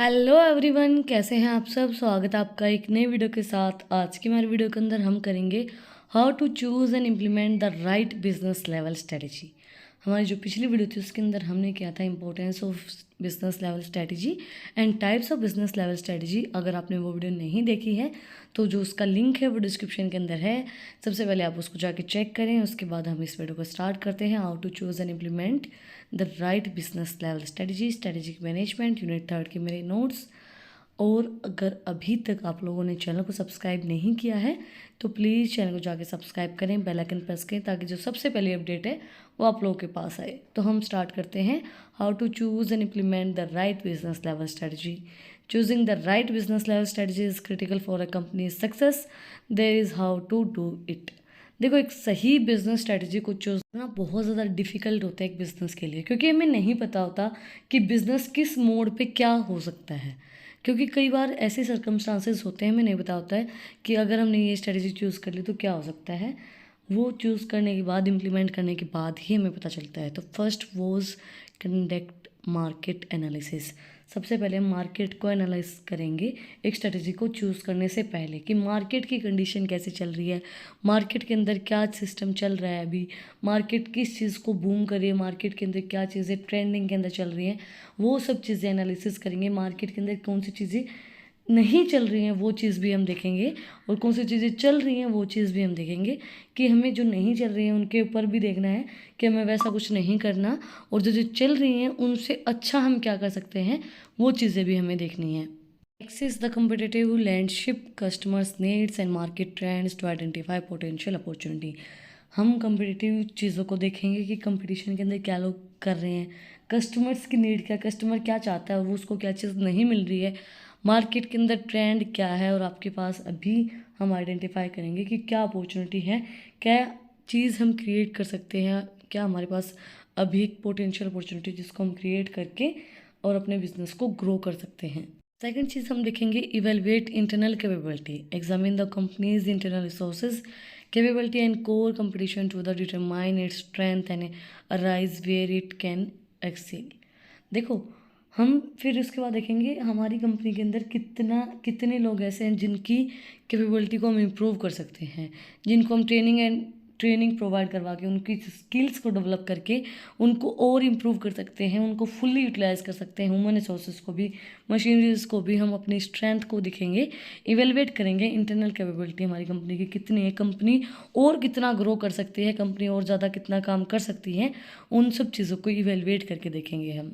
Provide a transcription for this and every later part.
Hello everyone, कैसे हैं आप सब। स्वागत है आपका एक नई वीडियो के साथ। आज की हमारी वीडियो के अंदर हम करेंगे how to choose and implement the right business level strategy. हमारी जो पिछली वीडियो थी उसके अंदर हमने किया था importance of business level strategy and types of business level strategy. अगर आपने वो वीडियो नहीं देखी है तो जो उसका लिंक है वो डिस्क्रिप्शन के अंदर है। सबसे पहले आप उसको जाके चेक करें, उसके बाद हम इस वीडियो को स्टार्ट करते हैं। How to choose and implement the right business level strategy, strategic management, unit 3 के मेरे नोट्स। और अगर अभी तक आप लोगों ने चैनल को सब्सक्राइब नहीं किया है तो प्लीज़ चैनल को जाके सब्सक्राइब करें, बेल आइकन प्रेस करें ताकि जो सबसे पहले अपडेट है वो आप लोगों के पास आए। तो हम स्टार्ट करते हैं। How to choose and implement the right business level strategy. Choosing the right business level strategy is critical for a company success. There is how to do it. देखो, एक सही बिजनेस स्ट्रेटजी को choose करना बहुत ज़्यादा difficult होता है एक बिज़नेस के लिए, क्योंकि हमें नहीं पता होता कि बिज़नेस किस मोड पे क्या हो सकता है। क्योंकि कई बार ऐसे सर्कमस्टांसेस होते हैं, हमें नहीं पता होता है कि अगर हमने ये स्ट्रेटजी चूज़ कर ली तो क्या हो सकता है। वो चूज़ करने के बाद, इम्प्लीमेंट करने के बाद ही हमें पता चलता है। तो first was conduct market analysis. सबसे पहले हम मार्केट को एनालाइज करेंगे एक स्ट्रेटजी को चूज़ करने से पहले कि मार्केट की कंडीशन कैसे चल रही है, मार्केट के अंदर क्या सिस्टम चल रहा है, अभी मार्केट किस चीज़ को बूम कर रही है, मार्केट के अंदर क्या चीज़ें ट्रेंडिंग के अंदर चल रही हैं, वो सब चीज़ें एनालिसिस करेंगे। मार्केट के अंदर कौन सी चीज़ें नहीं चल रही हैं वो चीज़ भी हम देखेंगे, और कौन सी चीज़ें चल रही हैं वो चीज़ भी हम देखेंगे। कि हमें जो नहीं चल रही हैं उनके ऊपर भी देखना है कि हमें वैसा कुछ नहीं करना, और जो जो चल रही हैं उनसे अच्छा हम क्या कर सकते हैं वो चीज़ें भी हमें देखनी है। Access the competitive landscape, customers needs and market trends to identify potential opportunity। हम कम्पिटिटिव चीज़ों को देखेंगे कि कंपटीशन के अंदर क्या लोग कर रहे हैं, कस्टमर्स की नीड क्या, कस्टमर क्या चाहता है और वो उसको क्या चीज़ नहीं मिल रही है, मार्केट के अंदर ट्रेंड क्या है और आपके पास अभी हम आइडेंटिफाई करेंगे कि क्या अपॉर्चुनिटी है, क्या चीज़ हम क्रिएट कर सकते हैं, क्या हमारे पास अभी एक पोटेंशियल अपॉर्चुनिटी जिसको हम क्रिएट करके और अपने बिजनेस को ग्रो कर सकते हैं। सेकेंड चीज़ हम देखेंगे, evaluate internal capability. Examine the company's internal resources capability and core competition to the determine its strength and areas where it can excel. देखो, हम फिर उसके बाद देखेंगे हमारी कंपनी के अंदर कितने लोग ऐसे हैं जिनकी कैपेबिलिटी को हम इम्प्रूव कर सकते हैं, जिनको हम ट्रेनिंग प्रोवाइड करवा के उनकी स्किल्स को डेवलप करके उनको और इम्प्रूव कर सकते हैं, उनको फुल्ली यूटिलाइज कर सकते हैं। ह्यूमन रिसोर्सेज को भी, मशीनरीज को भी हम अपनी स्ट्रेंथ को दिखेंगे, इवेलुएट करेंगे इंटरनल कैपेबिलिटी हमारी कंपनी की कितनी है, कंपनी और कितना ग्रो कर सकती है, कंपनी और ज़्यादा कितना काम कर सकती है, उन सब चीज़ों को इवेलुएट करके देखेंगे हम।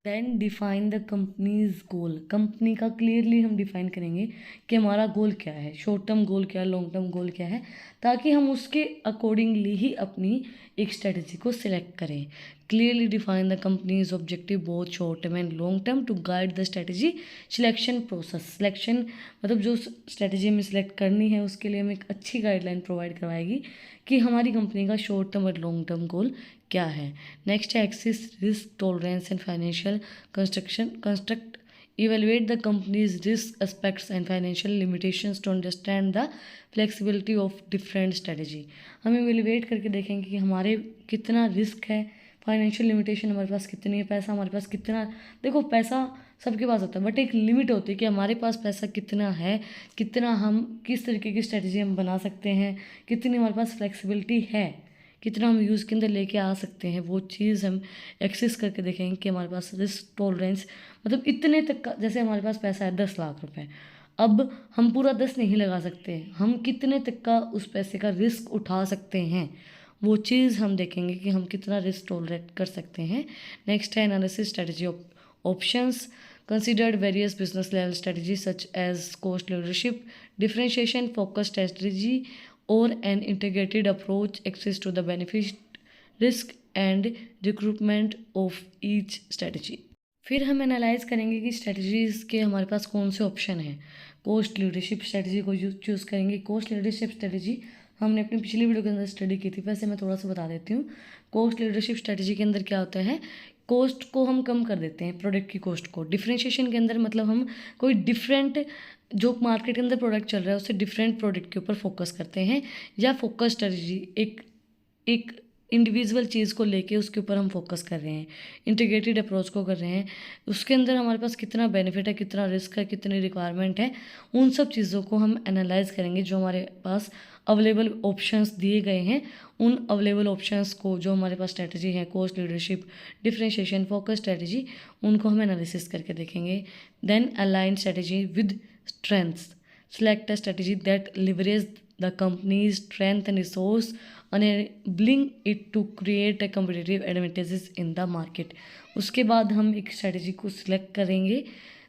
Then define the company's goal. Company का क्लियरली हम डिफाइन करेंगे कि हमारा गोल क्या है, शॉर्ट टर्म गोल क्या है, लॉन्ग टर्म गोल क्या है, ताकि हम उसके अकॉर्डिंगली ही अपनी एक स्ट्रेटजी को सिलेक्ट करें। Clearly define the company's objective both short term and long term to guide the strategy selection process. Selection मतलब जो स्ट्रेटजी हमें सिलेक्ट करनी है उसके लिए हमें एक अच्छी गाइडलाइन प्रोवाइड करवाएगी कि हमारी कंपनी का शॉर्ट टर्म और लॉन्ग टर्म गोल क्या है। नेक्स्ट है assess risk tolerance and financial construct. Evaluate the company's risk aspects and financial limitations to understand the flexibility of different strategy. हम इवेलुएट करके देखेंगे कि हमारे कितना रिस्क है, फाइनेंशियल लिमिटेशन हमारे पास कितनी है, पैसा हमारे पास कितना। देखो, पैसा सबके पास होता है बट एक लिमिट होती है कि हमारे पास पैसा कितना है, कितना हम किस तरीके की स्ट्रेटजी हम बना सकते हैं, कितनी हमारे पास फ्लेक्सिबिलिटी है, कितना हम यूज़ के अंदर लेके आ सकते हैं। वो चीज़ हम एक्सेस करके देखेंगे कि हमारे पास रिस्क टॉलरेंस मतलब इतने तक का। जैसे हमारे पास पैसा है 10 लाख रुपए, अब हम पूरा 10 नहीं लगा सकते, हम कितने तक का उस पैसे का रिस्क उठा सकते हैं, वो चीज़ हम देखेंगे कि हम कितना रिस्क टॉलरेट कर सकते हैं। नेक्स्ट है analysis strategy options. Considered various business level strategy such as cost leadership, differentiation, focus strategy or an integrated approach access to the benefit, risk and recruitment of each strategy। फिर हम analyse करेंगे कि strategies के हमारे पास कौन से option हैं। Cost leadership strategy को चूज़ करेंगे। कॉस्ट लीडरशिप स्ट्रेटजी हमने अपनी पिछली वीडियो के अंदर स्टडी की थी, वैसे मैं थोड़ा सा बता देती हूँ। कॉस्ट लीडरशिप स्ट्रेटजी के अंदर क्या होता है, कॉस्ट को हम कम कर देते हैं, प्रोडक्ट की कॉस्ट को। डिफरेंशिएशन के अंदर मतलब हम कोई डिफरेंट जो मार्केट के अंदर प्रोडक्ट चल रहा है उससे डिफरेंट प्रोडक्ट के ऊपर फोकस करते हैं। या फोकस स्ट्रेटजी एक इंडिविजुअल चीज़ को लेके उसके ऊपर हम फोकस कर रहे हैं, इंटीग्रेटेड अप्रोच को कर रहे हैं, उसके अंदर हमारे पास कितना बेनिफिट है, कितना रिस्क है, कितनी रिक्वायरमेंट है, उन सब चीज़ों को हम एनालाइज करेंगे। जो हमारे पास अवेलेबल ऑप्शंस दिए गए हैं, उन अवेलेबल ऑप्शंस को, जो हमारे पास स्ट्रेटजी है, cost leadership, differentiation, focus strategy, उनको हम एनालिसिस करके देखेंगे। Then align strategy with strengths, select a strategy that leverages the company's strength and resource, enabling it to create a competitive advantages in the market। उसके बाद हम एक strategy को select करेंगे,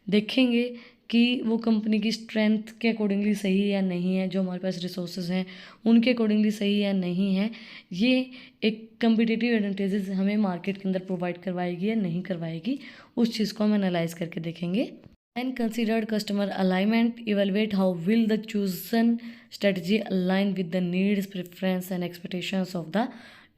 देखेंगे कि वो कंपनी की स्ट्रेंथ के अकॉर्डिंगली सही है या नहीं है, जो हमारे पास रिसोर्सेज हैं उनके अकॉर्डिंगली सही है या नहीं है, ये एक कम्पिटिटिव एडवांटेजेस हमें मार्केट के अंदर प्रोवाइड करवाएगी या नहीं करवाएगी, उस चीज़ को हम एनालाइज करके देखेंगे। And considered customer alignment, evaluate how will the chosen strategy align with the needs, preference and expectations of the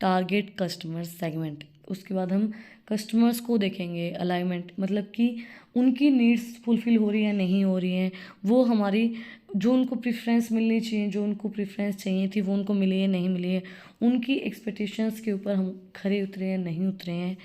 target customer segment। उसके बाद हम कस्टमर्स को देखेंगे, अलाइनमेंट मतलब कि उनकी नीड्स फुलफिल हो रही है नहीं हो रही हैं, वो हमारी जो उनको प्रेफरेंस मिलनी चाहिए, जो उनको प्रेफरेंस चाहिए थी वो उनको मिली है नहीं मिली है, उनकी एक्सपेक्टेशंस के ऊपर हम खरे उतरे हैं नहीं उतरे हैं,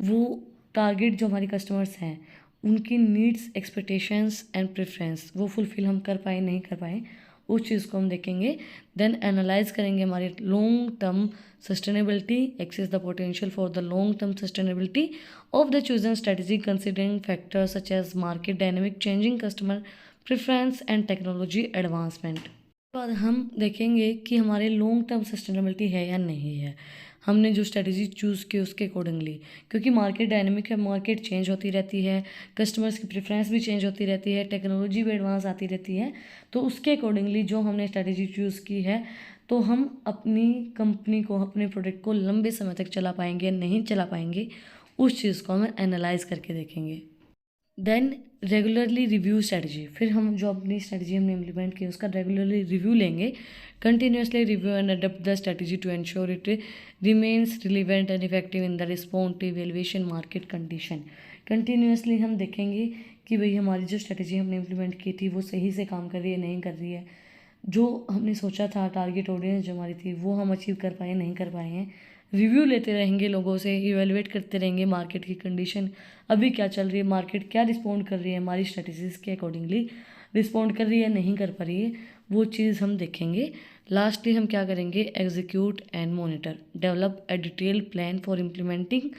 वो टारगेट जो हमारी कस्टमर्स हैं उनकी नीड्स, एक्सपेक्टेशंस एंड प्रेफरेंस वो फुलफ़िल हम कर पाए नहीं कर पाए, उस चीज़ को हम देखेंगे। देन एनालाइज करेंगे हमारे long term sustainability, assess the potential for the long term sustainability of the chosen strategy considering factors such as market dynamic, changing customer preference and technology advancement. उसके बाद हम देखेंगे कि हमारे लॉन्ग टर्म सस्टेनेबिलिटी है या नहीं है, हमने जो स्ट्रेटजी चूज़ की उसके अकॉर्डिंगली, क्योंकि मार्केट डायनेमिक है, मार्केट चेंज होती रहती है, कस्टमर्स की प्रेफरेंस भी चेंज होती रहती है, टेक्नोलॉजी भी एडवांस आती रहती है, तो उसके अकॉर्डिंगली जो हमने स्ट्रेटजी चूज़ की है तो हम अपनी कंपनी को, अपने प्रोडक्ट को लंबे समय तक चला पाएंगे नहीं चला पाएंगे, उस चीज़ को हम एनालाइज करके देखेंगे। देन रेगुलरली रिव्यू स्ट्रेटजी, फिर हम जो अपनी स्ट्रेटजी हमने इम्प्लीमेंट की उसका रेगुलरली रिव्यू लेंगे, continuously review and adapt the strategy to ensure it remains relevant and effective in the response to evaluation market condition. Continuously हम देखेंगे कि भाई हमारी जो स्ट्रेटजी हमने इम्प्लीमेंट की थी वो सही से काम कर रही है नहीं कर रही है, जो हमने सोचा था टारगेट ऑडियंस जो हमारी थी वो हम अचीव कर पाए नहीं कर पाए हैं। रिव्यू लेते रहेंगे, लोगों से इवेलुएट करते रहेंगे मार्केट की कंडीशन अभी क्या चल रही है, मार्केट क्या रिस्पॉन्ड कर रही है, हमारी स्ट्रेटजीज के अकॉर्डिंगली रिस्पॉन्ड कर रही है नहीं कर पा रही है, वो चीज़ हम देखेंगे। लास्टली हम क्या करेंगे, execute and monitor, develop a detail plan for implementing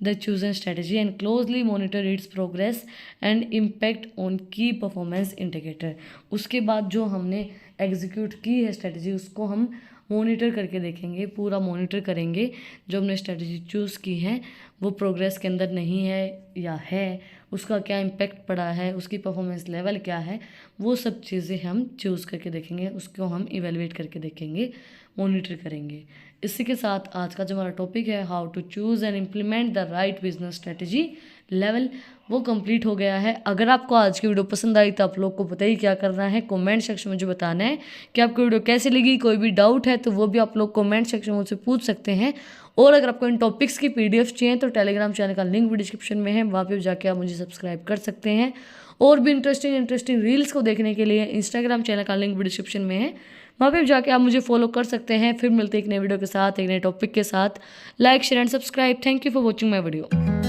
the chosen strategy and closely monitor it's progress and impact on की परफॉर्मेंस इंडिकेटर। उसके बाद जो हमने एग्जीक्यूट की है स्ट्रेटजी उसको हम मॉनिटर करके देखेंगे, पूरा मॉनिटर करेंगे, जो हमने स्ट्रेटजी चूज़ की है वो प्रोग्रेस के अंदर नहीं है या है, उसका क्या इम्पैक्ट पड़ा है, उसकी परफॉर्मेंस लेवल क्या है, वो सब चीज़ें हम चूज़ करके देखेंगे, उसको हम इवेलुएट करके देखेंगे, मॉनिटर करेंगे। इसी के साथ आज का जो हमारा टॉपिक है how to choose and implement the right business strategy level, वो कंप्लीट हो गया है। अगर आपको आज की वीडियो पसंद आई तो आप लोग को पता ही क्या करना है, कमेंट सेक्शन में मुझे बताना है कि आपको वीडियो कैसी लगी। कोई भी डाउट है तो वो भी आप लोग कमेंट सेक्शन में मुझसे पूछ सकते हैं, और अगर आपको इन टॉपिक्स की PDF चाहिए तो टेलीग्राम चैनल का लिंक भी डिस्क्रिप्शन में है, वहाँ पे जाके आप मुझे सब्सक्राइब कर सकते हैं। और भी इंटरेस्टिंग रील्स को देखने के लिए इंस्टाग्राम चैनल का लिंक भी डिस्क्रिप्शन में है, वहाँ पे जाके आप मुझे फॉलो कर सकते हैं। फिर मिलते हैं एक नए वीडियो के साथ, एक नए टॉपिक के साथ। Like share and subscribe. Thank you for watching my video.